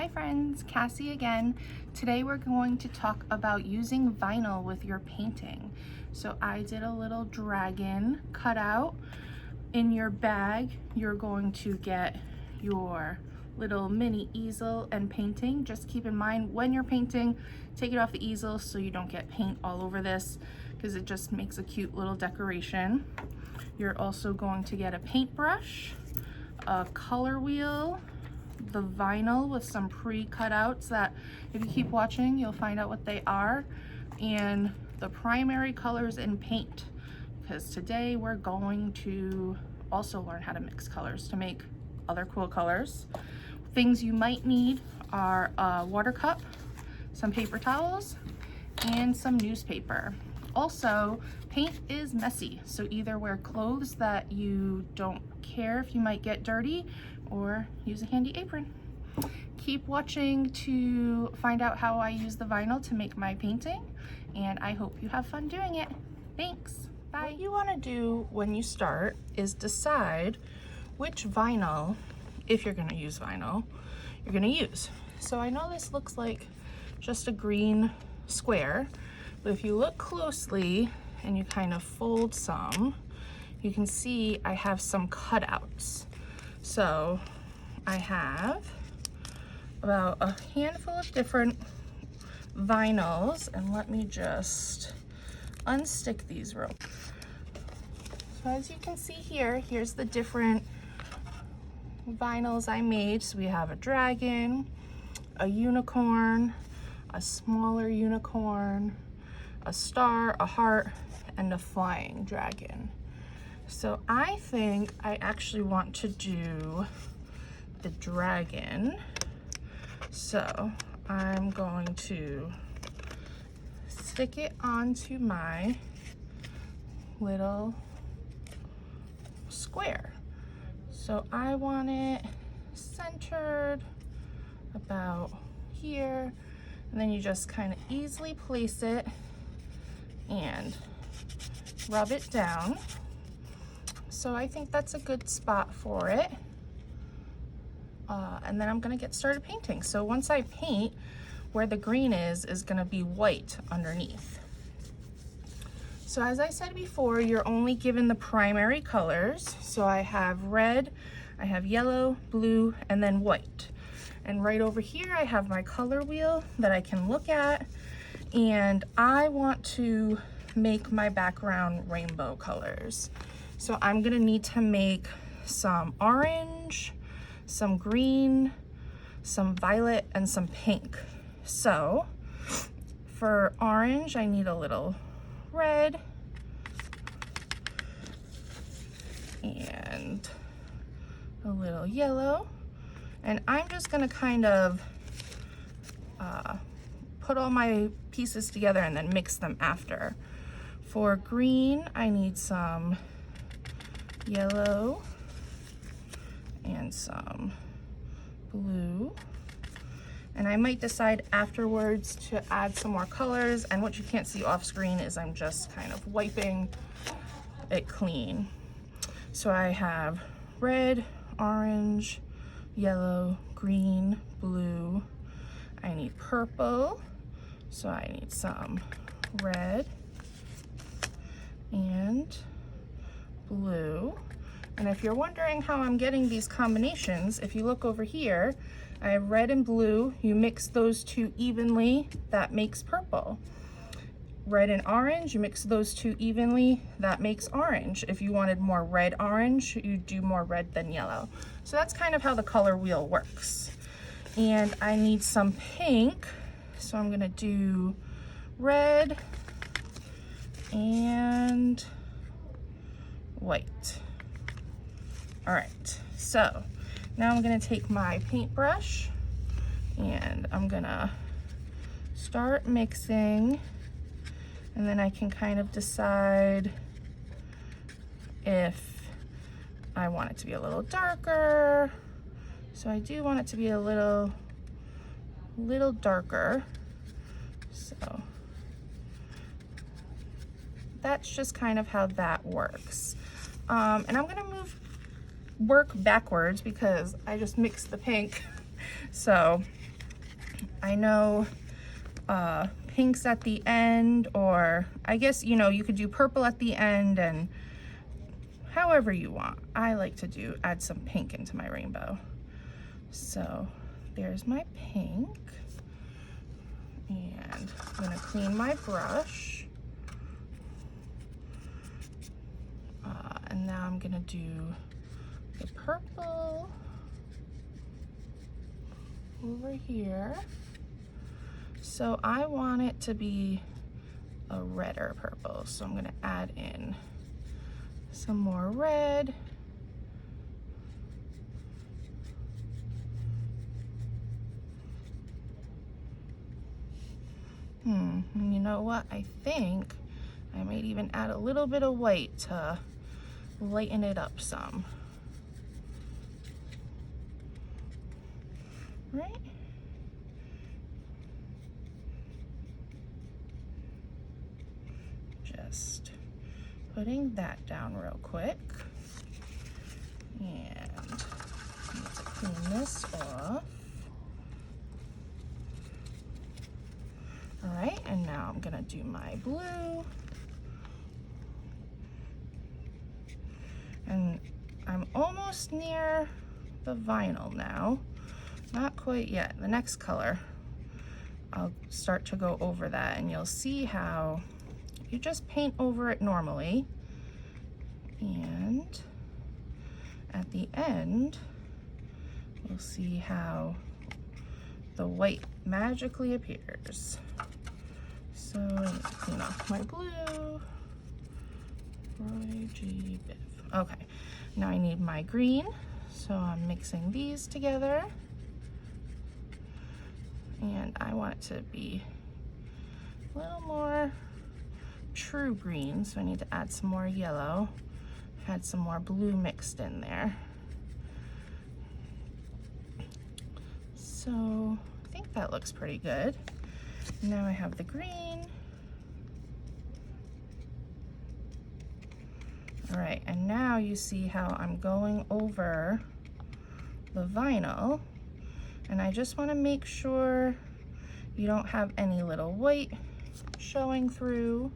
Hi friends, Cassie again. Today we're going to talk about using vinyl with your painting. So I did a little dragon cutout. In your bag, you're going to get your little mini easel and painting. Just keep in mind when you're painting, take it off the easel so you don't get paint all over this because it just makes a cute little decoration. You're also going to get a paintbrush, a color wheel, the vinyl with some pre-cutouts that if you keep watching you'll find out what they are, and the primary colors in paint, because today we're going to also learn how to mix colors to make other cool colors. Things you might need are a water cup, some paper towels, and some newspaper. Also, paint is messy, so either wear clothes that you don't care if you might get dirty or use a handy apron. Keep watching to find out how I use the vinyl to make my painting, and I hope you have fun doing it. Thanks, bye. What you want to do when you start is decide which vinyl, if you're going to use vinyl, you're going to use. So I know this looks like just a green square, but if you look closely and you kind of fold some, you can see I have some cutouts. So I have about a handful of different vinyls, and let me just unstick these real quick. So as you can see here, here's the different vinyls I made. So we have a dragon, a unicorn, a smaller unicorn, a star, a heart, and a flying dragon. So I think I actually want to do the dragon. So I'm going to stick it onto my little square. So I want it centered about here, and then you just kind of easily place it and rub it down. So I think that's a good spot for it. And then I'm gonna get started painting. So once I paint, where the green is gonna be white underneath. So as I said before, you're only given the primary colors. So I have red, I have yellow, blue, and then white. And right over here, I have my color wheel that I can look at. And I want to make my background rainbow colors. So I'm gonna need to make some orange, some green, some violet, and some pink. So for orange, I need a little red and a little yellow. And I'm just gonna kind of put all my pieces together and then mix them after. For green, I need some yellow and some blue, and I might decide afterwards to add some more colors. And what you can't see off screen is I'm just kind of wiping it clean. So I have red, orange, yellow, green, blue. I need purple, so I need some red and blue. And if you're wondering how I'm getting these combinations, if you look over here, I have red and blue. You mix those two evenly, that makes purple. Red and orange, you mix those two evenly, that makes orange. If you wanted more red orange, you do more red than yellow. So that's kind of how the color wheel works. And I need some pink, so I'm gonna do red and white. All right, so now I'm gonna take my paintbrush and I'm gonna start mixing, and then I can kind of decide if I want it to be a little darker. So I do want it to be a little darker. So that's just kind of how that works. And I'm gonna work backwards because I just mixed the pink. So I know pinks at the end, or I guess, you know, you could do purple at the end, and however you want. I like to add some pink into my rainbow. So there's my pink. And I'm gonna clean my brush. And now I'm gonna do the purple over here. So I want it to be a redder purple. So I'm gonna add in some more red. And you know what? I think I might even add a little bit of white to lighten it up some. Right? Just putting that down real quick. And I need to clean this off. All right, and now I'm gonna do my blue. And I'm almost near the vinyl now. Not quite yet. The next color, I'll start to go over that, and you'll see how you just paint over it normally. And at the end, you'll see how the white magically appears. So I need to clean off my blue. Roy G. Biv. Okay, now I need my green. So I'm mixing these together. And I want it to be a little more true green, so I need to add some more yellow. Had some more blue mixed in there. So I think that looks pretty good. Now I have the green. All right, and now you see how I'm going over the vinyl, and I just want to make sure you don't have any little white showing through.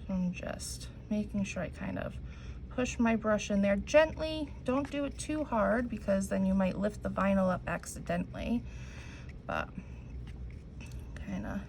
So I'm just making sure I kind of push my brush in there gently. Don't do it too hard because then you might lift the vinyl up accidentally, but kind of,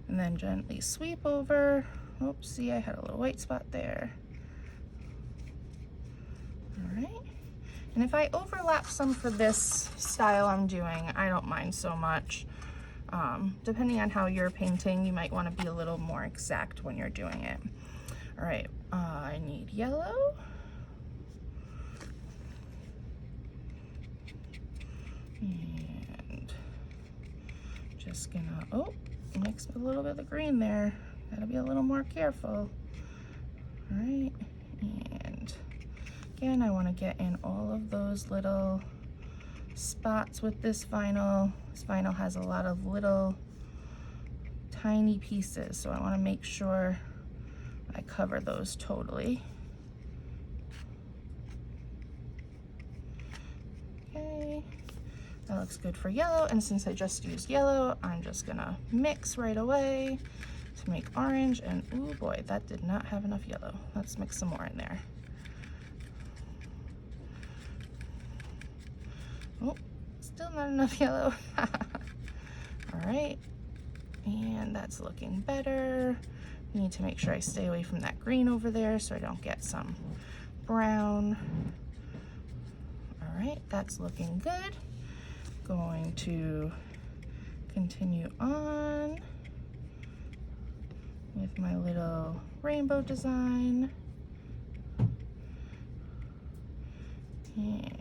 and then gently sweep over. Oops, see, I had a little white spot there. All right, and if I overlap some for this style I'm doing, I don't mind so much. Depending on how you're painting, you might want to be a little more exact when you're doing it. All right, I need yellow. And just gonna, mix a little bit of the green there. Gotta be a little more careful. All right, and again, I wanna get in all of those little spots with this vinyl. This vinyl has a lot of little tiny pieces, so I wanna make sure I cover those totally. Okay, that looks good for yellow, and since I just used yellow, I'm just gonna mix right away to make orange, and oh boy, that did not have enough yellow. Let's mix some more in there. Oh, still not enough yellow. All right, and that's looking better. Need to make sure I stay away from that green over there so I don't get some brown. All right, that's looking good. Going to continue on with my little rainbow design.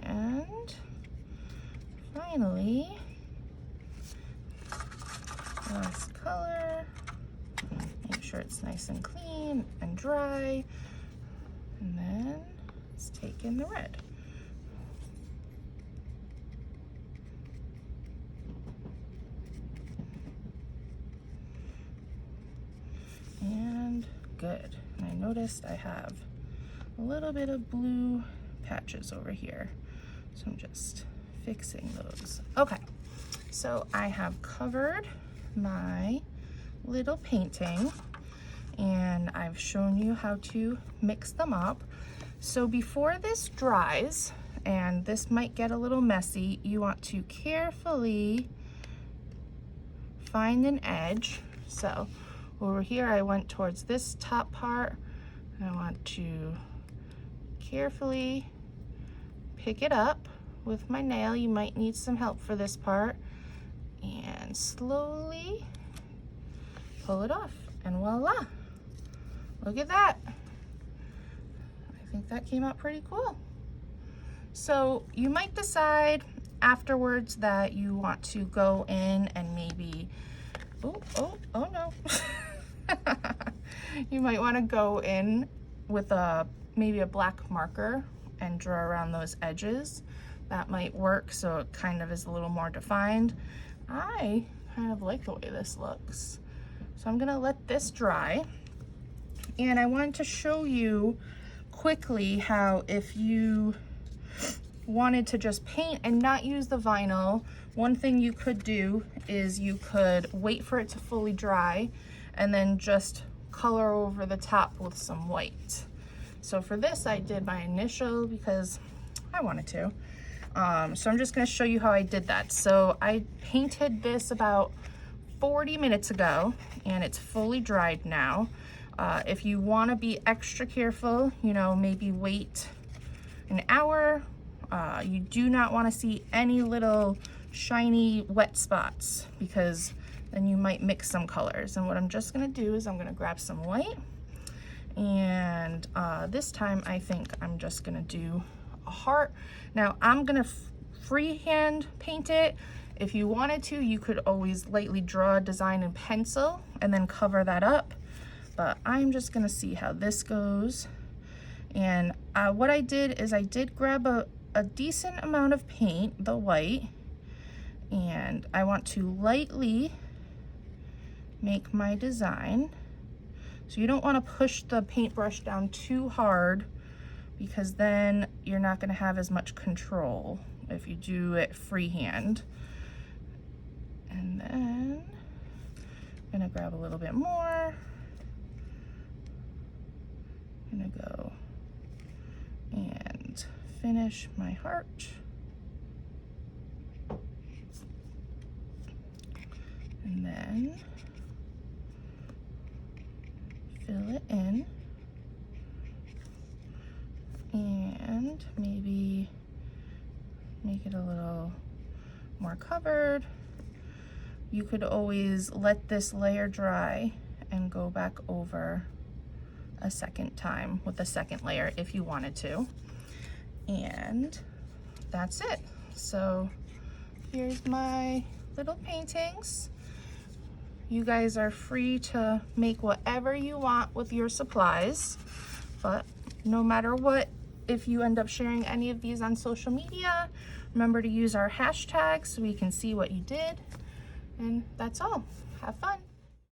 And finally, last color. Make sure it's nice and clean and dry. And then let's take in the red. And good. And I noticed I have a little bit of blue patches over here. So I'm just fixing those. Okay, So I have covered my little painting and I've shown you how to mix them up. So before this dries, and this might get a little messy, you want to carefully find an edge. So over here I went towards this top part and I want to carefully pick it up with my nail. You might need some help for this part, and slowly pull it off, and voila, look at that. I think that came out pretty cool. So you might decide afterwards that you want to go in and maybe, oh no. You might want to go in with maybe a black marker and draw around those edges. That might work, so it kind of is a little more defined. I kind of like the way this looks. So I'm gonna let this dry. And I wanted to show you quickly how, if you wanted to just paint and not use the vinyl, one thing you could do is you could wait for it to fully dry and then just color over the top with some white. So for this, I did my initial because I wanted to. So I'm just gonna show you how I did that. So I painted this about 40 minutes ago and it's fully dried now. If you wanna be extra careful, you know, maybe wait an hour. You do not wanna see any little shiny wet spots because then you might mix some colors. And what I'm just gonna do is I'm gonna grab some white, and this time I think I'm just gonna do a heart. Now I'm gonna freehand paint it. If you wanted to, you could always lightly draw a design in pencil and then cover that up, but I'm just gonna see how this goes. And what I did is I did grab a decent amount of paint, the white, and I want to lightly make my design. So you don't want to push the paintbrush down too hard because then you're not going to have as much control if you do it freehand. And then I'm going to grab a little bit more. I'm going to go and finish my heart. And then fill it in and maybe make it a little more covered. You could always let this layer dry and go back over a second time with a second layer if you wanted to. And that's it. So here's my little paintings. You guys are free to make whatever you want with your supplies, but no matter what, if you end up sharing any of these on social media, remember to use our hashtag so we can see what you did. And that's all. Have fun.